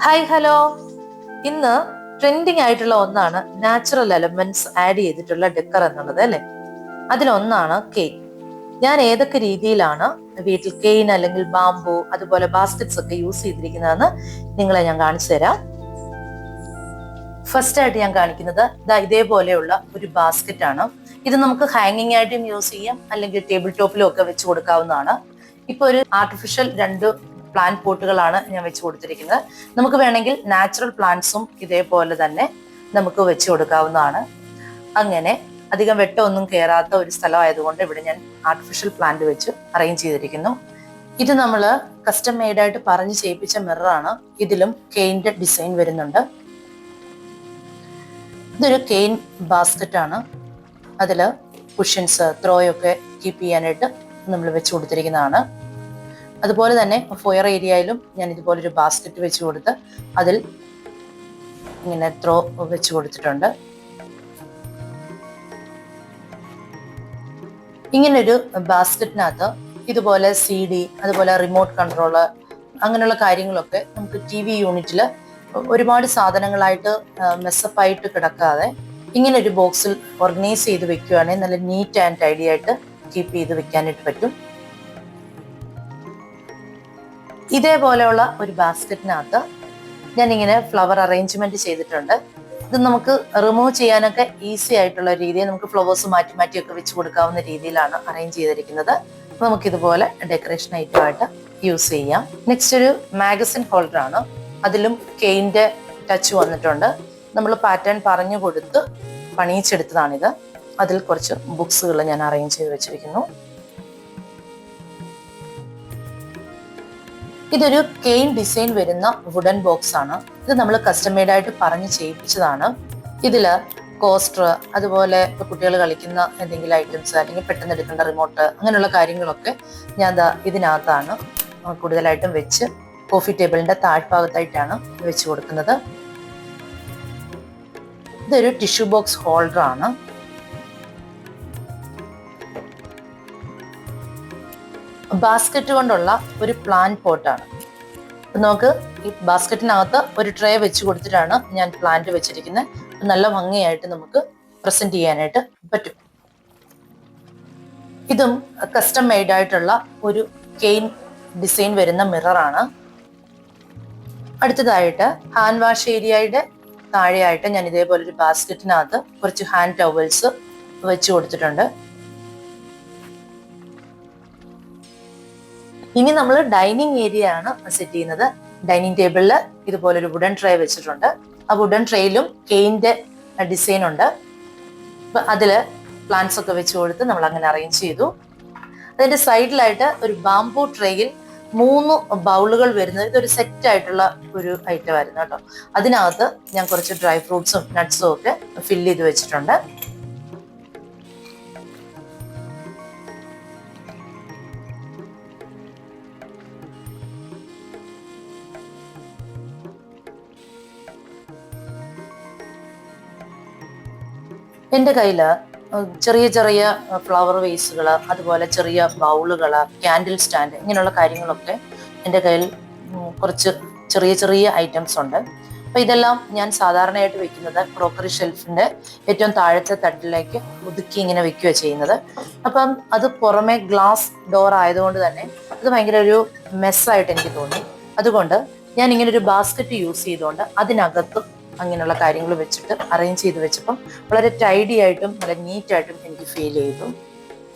Hi hello. ഇന്ന് trending ആയിട്ടുള്ള ഒന്നാണ് നാച്ചുറൽ എലമെന്റ്സ് ആഡ് ചെയ്തിട്ടുള്ള ഡെക്കർ എന്നുള്ളത് അല്ലെ. അതിലൊന്നാണ് കെയിൻ. ഞാൻ ഏതൊക്കെ രീതിയിലാണ് വീട്ടിൽ കെയിൻ അല്ലെങ്കിൽ ബാംബു അതുപോലെ ബാസ്ക്കറ്റ്സ് ഒക്കെ യൂസ് ചെയ്തിരിക്കുന്നതെന്ന് നിങ്ങളെ ഞാൻ കാണിച്ചു തരാം. ഫസ്റ്റ് ആയിട്ട് ഞാൻ കാണിക്കുന്നത് ഇതേപോലെയുള്ള ഒരു ബാസ്ക്കറ്റ് ആണ്. ഇത് നമുക്ക് ഹാങ്ങിങ് ആയിട്ടും യൂസ് ചെയ്യാം, അല്ലെങ്കിൽ ടേബിൾ ടോപ്പിലും ഒക്കെ വെച്ച് കൊടുക്കാവുന്നതാണ്. ഇപ്പൊ ഒരു ആർട്ടിഫിഷ്യൽ 2 പ്ലാന്റ് പോട്ടുകളാണ് ഞാൻ വെച്ച് കൊടുത്തിരിക്കുന്നത്. നമുക്ക് വേണമെങ്കിൽ നാച്ചുറൽ പ്ലാന്റ്സും ഇതേപോലെ തന്നെ നമുക്ക് വെച്ച് കൊടുക്കാവുന്നതാണ്. അങ്ങനെ അധികം വെട്ടമൊന്നും കയറാത്ത ഒരു സ്ഥലമായതുകൊണ്ട് ഇവിടെ ഞാൻ ആർട്ടിഫിഷ്യൽ പ്ലാന്റ് വെച്ച് അറേഞ്ച് ചെയ്തിരിക്കുന്നു. ഇത് നമ്മൾ കസ്റ്റം മെയ്ഡായിട്ട് പറഞ്ഞ് ചെയ്യിപ്പിച്ച മിററാണ്. ഇതിലും കെയിൻ്റെ ഡിസൈൻ വരുന്നുണ്ട്. ഇതൊരു കെയിൻ ബാസ്ക്കറ്റ് ആണ്. അതിൽ കുഷ്യൻസ് ത്രോയൊക്കെ കീപ്പ് ചെയ്യാനായിട്ട് നമ്മൾ വെച്ച് കൊടുത്തിരിക്കുന്നതാണ്. അതുപോലെ തന്നെ ഫോയർ ഏരിയയിലും ഞാൻ ഇതുപോലൊരു ബാസ്ക്കറ്റ് വെച്ച് കൊടുത്ത് അതിൽ ഇങ്ങനെ ത്രോ വെച്ച് കൊടുത്തിട്ടുണ്ട്. ഇങ്ങനൊരു ബാസ്ക്കറ്റിനകത്ത് ഇതുപോലെ CD, അതുപോലെ റിമോട്ട് കൺട്രോള്, അങ്ങനെയുള്ള കാര്യങ്ങളൊക്കെ നമുക്ക് TV യൂണിറ്റിൽ ഒരുപാട് സാധനങ്ങളായിട്ട് മെസ്സപ്പായിട്ട് കിടക്കാതെ ഇങ്ങനെ ഒരു ബോക്സിൽ ഓർഗനൈസ് ചെയ്ത് വെക്കുകയാണെങ്കിൽ നല്ല നീറ്റ് ആൻഡ് ടൈഡി ആയിട്ട് കീപ്പ് ചെയ്ത് വെക്കാനായിട്ട് പറ്റും. ഇതേപോലെയുള്ള ഒരു ബാസ്ക്കറ്റിനകത്ത് ഞാനിങ്ങനെ ഫ്ലവർ അറേഞ്ച്മെന്റ് ചെയ്തിട്ടുണ്ട്. ഇത് നമുക്ക് റിമൂവ് ചെയ്യാനൊക്കെ ഈസി ആയിട്ടുള്ള രീതിയിൽ നമുക്ക് ഫ്ലവേഴ്സ് മാറ്റി മാറ്റിയൊക്കെ വെച്ച് കൊടുക്കാവുന്ന രീതിയിലാണ് അറേഞ്ച് ചെയ്തിരിക്കുന്നത്. നമുക്കിതുപോലെ ഡെക്കറേഷൻ ഐറ്റമായിട്ട് യൂസ് ചെയ്യാം. നെക്സ്റ്റ് ഒരു മാഗസിൻ ഹോൾഡർ ആണ്. അതിലും കെയിൻ്റെ ടച്ച് വന്നിട്ടുണ്ട്. നമ്മൾ പാറ്റേൺ പറഞ്ഞു കൊടുത്ത് പണിയിച്ചെടുത്തതാണിത്. അതിൽ കുറച്ച് ബുക്സുകൾ ഞാൻ അറേഞ്ച് ചെയ്ത് വെച്ചിരിക്കുന്നു. ഇതൊരു കെയിൻ ഡിസൈൻ വരുന്ന വുഡൻ ബോക്സ് ആണ്. ഇത് നമ്മൾ കസ്റ്റം മെയ്ഡായിട്ട് പറഞ്ഞ് ചെയ്യിപ്പിച്ചതാണ്. ഇതില് കോസ്റ്റർ, അതുപോലെ കുട്ടികൾ കളിക്കുന്ന എന്തെങ്കിലും ഐറ്റംസ്, അല്ലെങ്കിൽ പെട്ടെന്ന് എടുക്കേണ്ട റിമോട്ട്, അങ്ങനെയുള്ള കാര്യങ്ങളൊക്കെ ഞാൻ ഇതിനകത്താണ് കൂടുതലായിട്ടും വെച്ച് കോഫി ടേബിളിന്റെ താഴ്ഭാഗത്തായിട്ടാണ് വെച്ച് കൊടുക്കുന്നത്. ഇതൊരു ടിഷ്യൂ ബോക്സ് ഹോൾഡർ ആണ്. ബാസ്ക്കറ്റ് കൊണ്ടുള്ള ഒരു പ്ലാന്റ് പോട്ടാണ്. നമുക്ക് ഈ ബാസ്ക്കറ്റിനകത്ത് ഒരു ട്രേ വെച്ച് കൊടുത്തിട്ടാണ് ഞാൻ പ്ലാന്റ് വെച്ചിരിക്കുന്നത്. നല്ല ഭംഗിയായിട്ട് നമുക്ക് പ്രസന്റ് ചെയ്യാനായിട്ട് പറ്റും. ഇതും കസ്റ്റം മെയ്ഡ് ആയിട്ടുള്ള ഒരു കെയിൻ ഡിസൈൻ വരുന്ന മിററാണ്. അടുത്തതായിട്ട് ഹാൻഡ് വാഷ് ഏരിയയുടെ താഴെയായിട്ട് ഞാൻ ഇതേപോലെ ഒരു ബാസ്ക്കറ്റിനകത്ത് കുറച്ച് ഹാൻഡ് ടവൽസ് വെച്ച് കൊടുത്തിട്ടുണ്ട്. ഇനി നമ്മൾ ഡൈനിങ് ഏരിയ ആണ് സെറ്റ് ചെയ്യുന്നത്. ഡൈനിങ് ടേബിളിൽ ഇതുപോലൊരു വുഡൻ ട്രേ വെച്ചിട്ടുണ്ട്. ആ വുഡൻ ട്രേയിലും കെയിൻ്റെ ഡിസൈൻ ഉണ്ട്. അപ്പൊ അതിൽ പ്ലാന്റ്സ് ഒക്കെ വെച്ച് കൊടുത്ത് നമ്മൾ അങ്ങനെ അറേഞ്ച് ചെയ്തു. അതിന്റെ സൈഡിലായിട്ട് ഒരു ബാംബു ട്രേയിൽ 3 ബൗളുകൾ വരുന്നത്, ഇതൊരു സെറ്റ് ആയിട്ടുള്ള ഒരു ഐറ്റം ആയിരുന്നു കേട്ടോ. അതിനകത്ത് ഞാൻ കുറച്ച് ഡ്രൈ ഫ്രൂട്ട്സും നട്ട്സും ഒക്കെ ഫില്ല് ചെയ്ത് വെച്ചിട്ടുണ്ട്. എൻ്റെ കയ്യിൽ ചെറിയ ചെറിയ ഫ്ലവർ വേസുകൾ, അതുപോലെ ചെറിയ ബൗളുകൾ, ക്യാൻഡിൽ സ്റ്റാൻഡ്, ഇങ്ങനെയുള്ള കാര്യങ്ങളൊക്കെ എൻ്റെ കയ്യിൽ കുറച്ച് ചെറിയ ചെറിയ ഐറ്റംസ് ഉണ്ട്. അപ്പം ഇതെല്ലാം ഞാൻ സാധാരണയായിട്ട് വെക്കുന്നത് ക്രോക്കറി ഷെൽഫിൻ്റെ ഏറ്റവും താഴത്തെ തട്ടിലേക്ക് ഒതുക്കി ഇങ്ങനെ വെക്കുകയാണ് ചെയ്യുന്നത്. അപ്പം അത് പുറമെ ഗ്ലാസ് ഡോർ ആയതുകൊണ്ട് തന്നെ അത് ഭയങ്കര ഒരു മെസ്സായിട്ട് എനിക്ക് തോന്നി. അതുകൊണ്ട് ഞാൻ ഇങ്ങനെ ഒരു ബാസ്ക്കറ്റ് യൂസ് ചെയ്തുകൊണ്ട് അതിനകത്ത് അങ്ങനെയുള്ള കാര്യങ്ങൾ വെച്ചിട്ട് അറേഞ്ച് ചെയ്ത് വെച്ചപ്പം വളരെ ടൈഡി ആയിട്ടും നല്ല നീറ്റായിട്ടും എനിക്ക് ഫീൽ ചെയ്തു.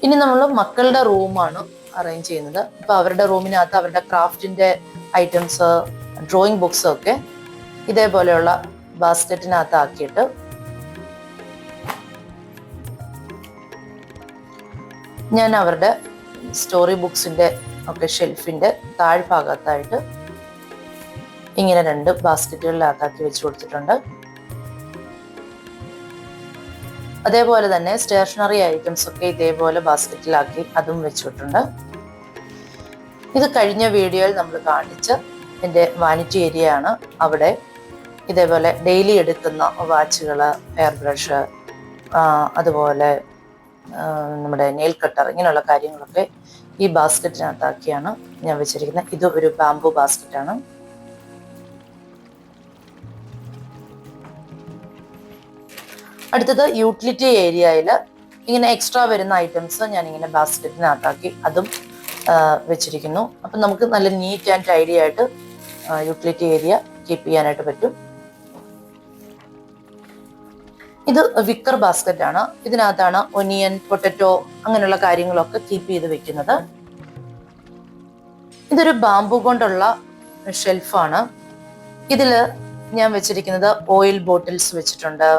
ഇനി നമ്മൾ മക്കളുടെ റൂമാണ് അറേഞ്ച് ചെയ്യുന്നത്. അപ്പോൾ അവരുടെ റൂമിനകത്ത് അവരുടെ ക്രാഫ്റ്റിൻ്റെ ഐറ്റംസ്, ഡ്രോയിങ് ബുക്സ് ഒക്കെ ഇതേപോലെയുള്ള ബാസ്ക്കറ്റിനകത്ത് ആക്കിയിട്ട് ഞാൻ അവരുടെ സ്റ്റോറി ബുക്സിൻ്റെ ഒക്കെ ഷെൽഫിൻ്റെ താഴ്ഭാഗത്തായിട്ട് ഇങ്ങനെ 2 ബാസ്ക്കറ്റുകളിലാക്കി വെച്ച് കൊടുത്തിട്ടുണ്ട്. അതേപോലെ തന്നെ സ്റ്റേഷനറി ഐറ്റംസ് ഒക്കെ ഇതേപോലെ ബാസ്ക്കറ്റിലാക്കി അതും വെച്ചിട്ടുണ്ട്. ഇത് കഴിഞ്ഞ വീഡിയോയിൽ നമ്മൾ കാണിച്ച എൻ്റെ വാനിറ്റി ഏരിയ ആണ്. അവിടെ ഇതേപോലെ ഡെയിലി എടുക്കുന്ന വാച്ചുകൾ, ഹെയർ ബ്രഷ്, അതുപോലെ നമ്മുടെ നെയിൽ കട്ടർ, ഇങ്ങനെയുള്ള കാര്യങ്ങളൊക്കെ ഈ ബാസ്ക്കറ്റിനകത്താക്കിയാണ് ഞാൻ വെച്ചിരിക്കുന്നത്. ഇത് ഒരു ബാംബു ബാസ്ക്കറ്റാണ്. അടുത്തത് യൂട്ടിലിറ്റി ഏരിയയിൽ ഇങ്ങനെ എക്സ്ട്രാ വരുന്ന ഐറ്റംസ് ഞാൻ ഇങ്ങനെ ബാസ്ക്കറ്റിനകത്താക്കി അതും വെച്ചിരിക്കുന്നു. അപ്പം നമുക്ക് നല്ല നീറ്റ് ആൻഡ് ടൈഡി ആയിട്ട് യൂട്ടിലിറ്റി ഏരിയ കീപ്പ് ചെയ്യാനായിട്ട് പറ്റും. ഇത് വിക്കർ ബാസ്ക്കറ്റ് ആണ്. ഇതിനകത്താണ് ഒനിയൻ, പൊട്ടറ്റോ അങ്ങനെയുള്ള കാര്യങ്ങളൊക്കെ കീപ്പ് ചെയ്ത് വെക്കുന്നത്. ഇതൊരു ബാംബു കൊണ്ടുള്ള ഷെൽഫാണ്. ഇതിൽ ഞാൻ വെച്ചിരിക്കുന്നത് ഓയിൽ ബോട്ടിൽസ് വെച്ചിട്ടുണ്ട്,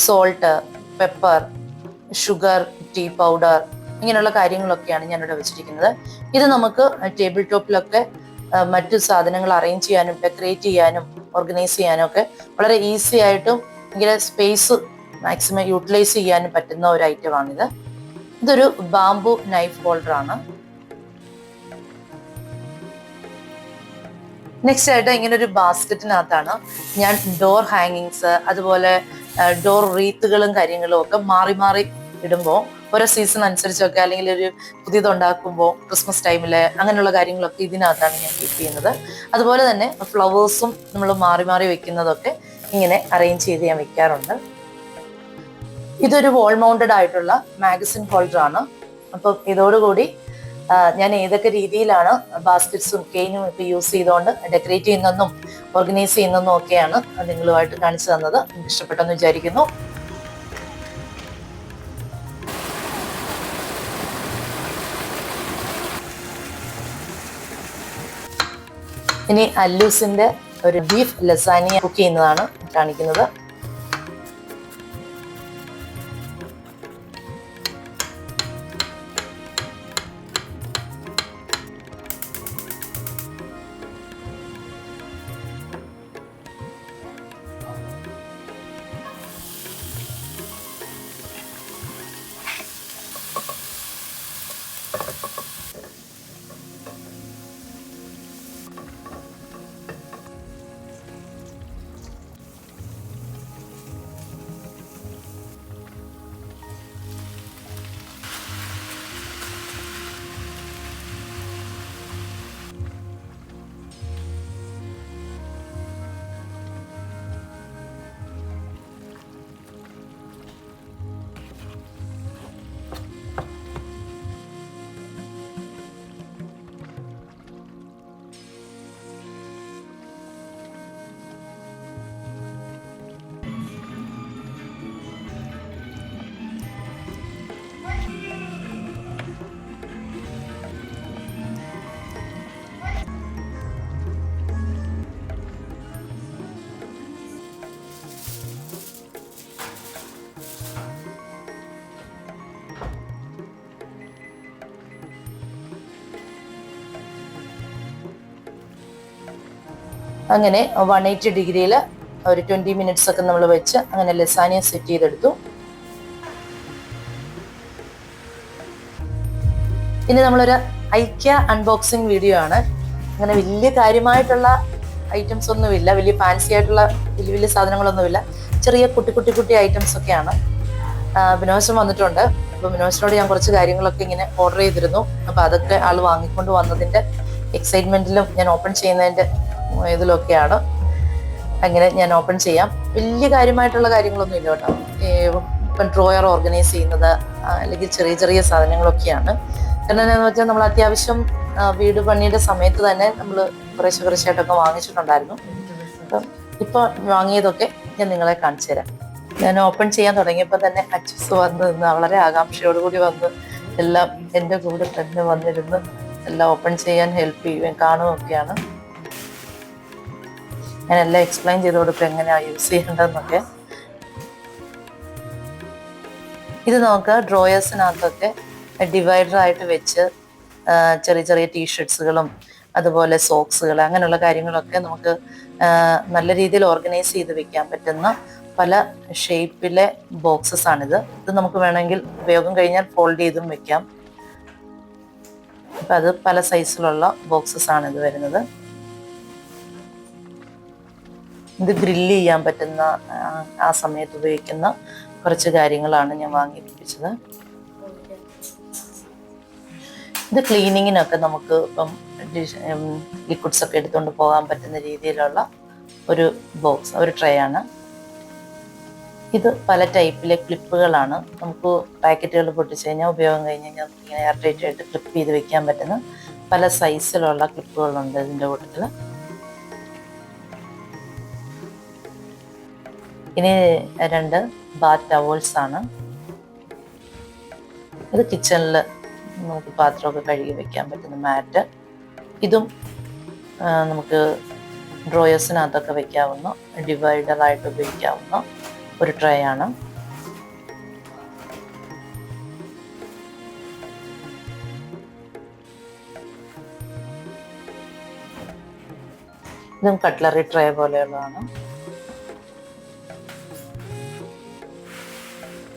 salt, pepper, sugar, tea powder ഇങ്ങനെയുള്ള കാര്യങ്ങളൊക്കെയാണ് ഞാനിവിടെ വെച്ചിരിക്കുന്നത്. ഇത് നമുക്ക് ടേബിൾ ടോപ്പിലൊക്കെ മറ്റു സാധനങ്ങൾ അറേഞ്ച് ചെയ്യാനും ഡെക്കറേറ്റ് ചെയ്യാനും ഓർഗനൈസ് ചെയ്യാനും ഒക്കെ വളരെ ഈസി ആയിട്ടും ഇങ്ങനെ സ്പേസ് മാക്സിമം യൂട്ടിലൈസ് ചെയ്യാനും പറ്റുന്ന ഒരു ഐറ്റമാണിത്. ഇതൊരു ബാംബു നൈഫ് ഹോൾഡർ ആണ്. നെക്സ്റ്റ് ആയിട്ട് ഇങ്ങനെ ഒരു ബാസ്ക്കറ്റിനകത്താണ് ഞാൻ ഡോർ ഹാങ്ങിങ്സ് അതുപോലെ ഡോർ റീത്തുകളും കാര്യങ്ങളും ഒക്കെ മാറി മാറി ഇടുമ്പോൾ ഓരോ സീസൺ അനുസരിച്ചൊക്കെ അല്ലെങ്കിൽ ഒരു പുതിയതുണ്ടാക്കുമ്പോൾ ക്രിസ്മസ് ടൈമിൽ അങ്ങനെയുള്ള കാര്യങ്ങളൊക്കെ ഇതിനകത്താണ് ഞാൻ കീപ്പ് ചെയ്യുന്നത്. അതുപോലെ തന്നെ ഫ്ലവേഴ്സും നമ്മൾ മാറി മാറി വെക്കുന്നതൊക്കെ ഇങ്ങനെ അറേഞ്ച് ചെയ്ത് ഞാൻ വെക്കാറുണ്ട്. ഇതൊരു വാൾ മൗണ്ടഡ് ആയിട്ടുള്ള മാഗസിൻ ഹോൾഡർ ആണ്. അപ്പം ഇതോടുകൂടി ഞാൻ ഏതൊക്കെ രീതിയിലാണ് ബാസ്ക്കറ്റ്സും കെയിനും ഒക്കെ യൂസ് ചെയ്തുകൊണ്ട് ഡെക്കറേറ്റ് ചെയ്യുന്നതെന്നും ഓർഗനൈസ് ചെയ്യുന്നതെന്നും ഒക്കെയാണ് നിങ്ങളുമായിട്ട് കാണിച്ചു തന്നത്. എനിക്ക് ഇഷ്ടപ്പെട്ടെന്ന് വിചാരിക്കുന്നു. ഇനി അല്ലൂസിന്റെ ഒരു ബീഫ് ലസാനിയ കുക്ക് ചെയ്യുന്നതാണ് കാണിക്കുന്നത്. അങ്ങനെ 180 ഡിഗ്രിയിൽ ഒരു 20 മിനിറ്റ്സ് ഒക്കെ നമ്മൾ വെച്ച് അങ്ങനെ ലസാനിയ സെറ്റ് ചെയ്തെടുത്തു. ഇനി നമ്മളൊരു ഐക്യ അൺബോക്സിങ് വീഡിയോ ആണ്. അങ്ങനെ വലിയ കാര്യമായിട്ടുള്ള ഐറ്റംസ് ഒന്നുമില്ല, വലിയ ഫാൻസി ആയിട്ടുള്ള വലിയ വലിയ സാധനങ്ങളൊന്നുമില്ല, ചെറിയ കുട്ടി ഐറ്റംസ് ഒക്കെയാണ്. ബിനോശം വന്നിട്ടുണ്ട്. അപ്പോൾ ബിനോശിനോട് ഞാൻ കുറച്ച് കാര്യങ്ങളൊക്കെ ഇങ്ങനെ ഓർഡർ ചെയ്തിരുന്നു. അപ്പോൾ അതൊക്കെ ആൾ വാങ്ങിക്കൊണ്ട് വന്നതിൻ്റെ എക്സൈറ്റ്മെൻറ്റിലും ഞാൻ ഓപ്പൺ ചെയ്യുന്നതിൻ്റെ ഇതിലൊക്കെയാണ്. അങ്ങനെ ഞാൻ ഓപ്പൺ ചെയ്യാം. വലിയ കാര്യമായിട്ടുള്ള കാര്യങ്ങളൊന്നും ഇല്ല കേട്ടോ. ഇപ്പം ഡ്രോയർ ഓർഗനൈസ് ചെയ്യുന്നത് അല്ലെങ്കിൽ ചെറിയ ചെറിയ സാധനങ്ങളൊക്കെയാണ്. കാരണം എന്താണെന്ന് വെച്ചാൽ നമ്മൾ അത്യാവശ്യം വീട് പണിയുടെ സമയത്ത് തന്നെ നമ്മൾ കുറേശ്ശായിട്ടൊക്കെ വാങ്ങിച്ചിട്ടുണ്ടായിരുന്നു. അപ്പം ഇപ്പോൾ വാങ്ങിയതൊക്കെ ഞാൻ നിങ്ങളെ കാണിച്ചു തരാം. ഞാൻ ഓപ്പൺ ചെയ്യാൻ തുടങ്ങിയപ്പോൾ തന്നെ അച്ചസ് വന്ന് നിന്ന് വളരെ ആകാംക്ഷയോടുകൂടി വന്ന് എല്ലാം എൻ്റെ കൂടെ തന്നെ വന്നിരുന്ന് എല്ലാം ഓപ്പൺ ചെയ്യാൻ ഹെൽപ്പ് ചെയ്യുകയും കാണുകയൊക്കെയാണ്. ഞാനെല്ലാം എക്സ്പ്ലെയിൻ ചെയ്ത് കൊടുക്കും എങ്ങനെയാണ് യൂസ് ചെയ്യേണ്ടതെന്നൊക്കെ. ഇത് നമുക്ക് ഡ്രോയേഴ്സിനകത്തൊക്കെ ഡിവൈഡറായിട്ട് വെച്ച് ചെറിയ ചെറിയ ടീഷർട്ട്സുകളും അതുപോലെ സോക്സുകൾ അങ്ങനെയുള്ള കാര്യങ്ങളൊക്കെ നമുക്ക് നല്ല രീതിയിൽ ഓർഗനൈസ് ചെയ്ത് വെക്കാൻ പറ്റുന്ന പല ഷേപ്പിലെ ബോക്സസ് ആണിത്. ഇത് നമുക്ക് വേണമെങ്കിൽ ഉപയോഗം കഴിഞ്ഞാൽ ഫോൾഡ് ചെയ്തും വെക്കാം. അപ്പം അത് പല സൈസിലുള്ള ബോക്സസ് ആണ് ഇത് വരുന്നത്. ഇത് ഗ്രില്ല് ചെയ്യാൻ പറ്റുന്ന ആ സമയത്ത് ഉപയോഗിക്കുന്ന കുറച്ച് കാര്യങ്ങളാണ് ഞാൻ വാങ്ങിപ്പിച്ചത്. ഇത് ക്ലീനിങ്ങിനൊക്കെ നമുക്ക് ഇപ്പം ലിക്വിഡ്സ് ഒക്കെ എടുത്തുകൊണ്ട് പോകാൻ പറ്റുന്ന രീതിയിലുള്ള ഒരു ബോക്സ്, ഒരു ട്രേ ആണ്. ഇത് പല ടൈപ്പിലെ ക്ലിപ്പുകളാണ്. നമുക്ക് പാക്കറ്റുകൾ പൊട്ടിച്ച് കഴിഞ്ഞാൽ ഉപയോഗം കഴിഞ്ഞ് കഴിഞ്ഞാൽ ഇങ്ങനെ എയർ ടൈറ്റ് ആയിട്ട് ക്ലിപ്പ് ചെയ്ത് വെക്കാൻ പറ്റുന്ന പല സൈസിലുള്ള ക്ലിപ്പുകളുണ്ട് ഇതിൻ്റെ കൂട്ടത്തിൽ. ഇനി 2 ബാത്ത് ടവൽസ് ആണ്. ഇത് കിച്ചണിൽ നമുക്ക് പാത്രമൊക്കെ കഴുകി വെക്കാൻ പറ്റുന്ന മാറ്റ്. ഇതും നമുക്ക് ഡ്രോയേഴ്സിനകത്തൊക്കെ വെക്കാവുന്ന ഡിവൈഡറായിട്ട് ഉപയോഗിക്കാവുന്ന ഒരു ട്രേ ആണ്. ഇതും കട്ട്ലറി ട്രേ പോലെയുള്ളതാണ്.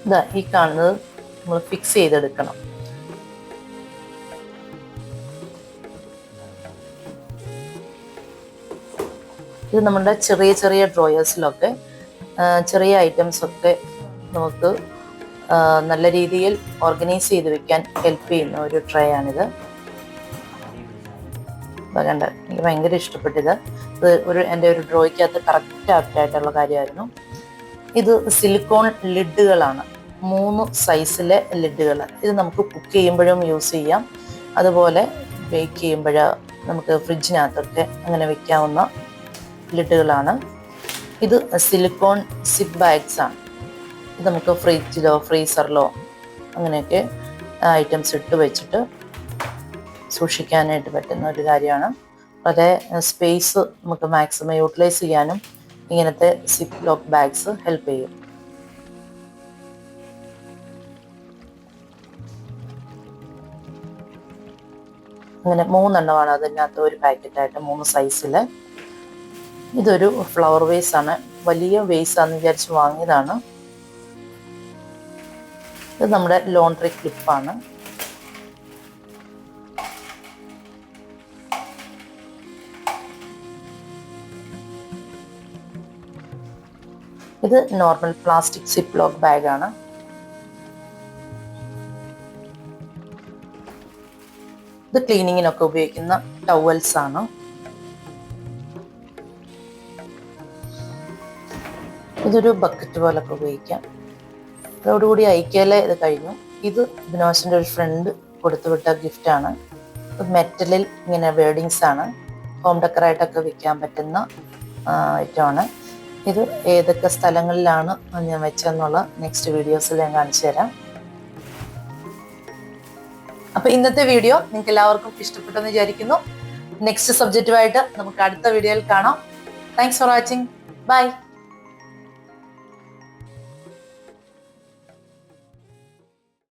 ഇതാ ഈ കാണുന്നത് നമ്മൾ ഫിക്സ് ചെയ്തെടുക്കണം. ഇത് നമ്മുടെ ചെറിയ ചെറിയ ഡ്രോയേഴ്സിലൊക്കെ ചെറിയ ഐറ്റംസ് ഒക്കെ നമുക്ക് നല്ല രീതിയിൽ ഓർഗനൈസ് ചെയ്ത് വെക്കാൻ ഹെൽപ്പ് ചെയ്യുന്ന ഒരു ട്രേ ആണിത്. കണ്ട, എനിക്ക് ഭയങ്കര ഇഷ്ടപ്പെട്ടിത്. ഇത് എൻ്റെ ഒരു ഡ്രോയ്ക്കകത്ത് കറക്റ്റ് ആപ്റ്റായിട്ടുള്ള കാര്യമായിരുന്നു. ഇത് സിലിക്കോൺ ലിഡുകളാണ്, 3 സൈസിലെ ലിഡുകൾ. ഇത് നമുക്ക് കുക്ക് ചെയ്യുമ്പോഴും യൂസ് ചെയ്യാം, അതുപോലെ ബേക്ക് ചെയ്യുമ്പോൾ നമുക്ക് ഫ്രിഡ്ജിനകത്തൊക്കെ അങ്ങനെ വെക്കാവുന്ന ലിഡുകളാണ്. ഇത് സിലിക്കോൺ സിപ്പ് ബാഗ്സ് ആണ്. ഇത് നമുക്ക് ഫ്രിഡ്ജിലോ ഫ്രീസറിലോ അങ്ങനെയൊക്കെ ഐറ്റംസ് ഇട്ട് വെച്ചിട്ട് സൂക്ഷിക്കാനായിട്ട് പറ്റുന്ന ഒരു കാര്യമാണ്. വളരെ സ്പേസ് നമുക്ക് മാക്സിമം യൂട്ടിലൈസ് ചെയ്യാനും ഇങ്ങനത്തെ സിപ്പ് ലോക്ക് ബാഗ്സ് ഹെൽപ്പ് ചെയ്യും. അങ്ങനെ 3 എണ്ണമാണ് അതിനകത്ത് ഒരു പാക്കറ്റായിട്ട് 3 സൈസിൽ. ഇതൊരു ഫ്ലവർ വേസ് ആണ്. വലിയ വേസ് ആണെന്ന് വിചാരിച്ച് വാങ്ങിയതാണ്. ഇത് നമ്മുടെ ലോണ്ടറി ക്ലിപ്പാണ്. ഇത് നോർമൽ പ്ലാസ്റ്റിക് സിപ്പ് ലോക്ക് ബാഗാണ്. ഇത് ക്ലീനിങ്ങിനൊക്കെ ഉപയോഗിക്കുന്ന ടവൽസ് ആണ്. ഇതൊരു ബക്കറ്റ് പോലൊക്കെ ഉപയോഗിക്കാം. അതോടുകൂടി ഐക്യയില ഇത് കഴിഞ്ഞു. ഇത് ബിനോസിൻ്റെ ഒരു ഫ്രണ്ട് കൊടുത്തുവിട്ട ഗിഫ്റ്റാണ്. മെറ്റലിൽ ഇങ്ങനെ വേർഡിങ്സ് ആണ്. ഹോം ഡെക്കറായിട്ടൊക്കെ വെക്കാൻ പറ്റുന്ന ഐറ്റമാണ്. ഇത് ഏതൊക്കെ സ്ഥലങ്ങളിലാണ് ഞാൻ വെച്ചെന്നുള്ള നെക്സ്റ്റ് വീഡിയോസിൽ ഞാൻ കാണിച്ചു തരാം. അപ്പോൾ ഇന്നത്തെ വീഡിയോ നിങ്ങൾക്ക് എല്ലാവർക്കും ഇഷ്ടപ്പെട്ടെന്ന് വിചാരിക്കുന്നു. നെക്സ്റ്റ് സബ്ജക്റ്റുമായിട്ട് നമുക്ക് അടുത്ത വീഡിയോയിൽ കാണാം. Thanks for watching. ബൈ.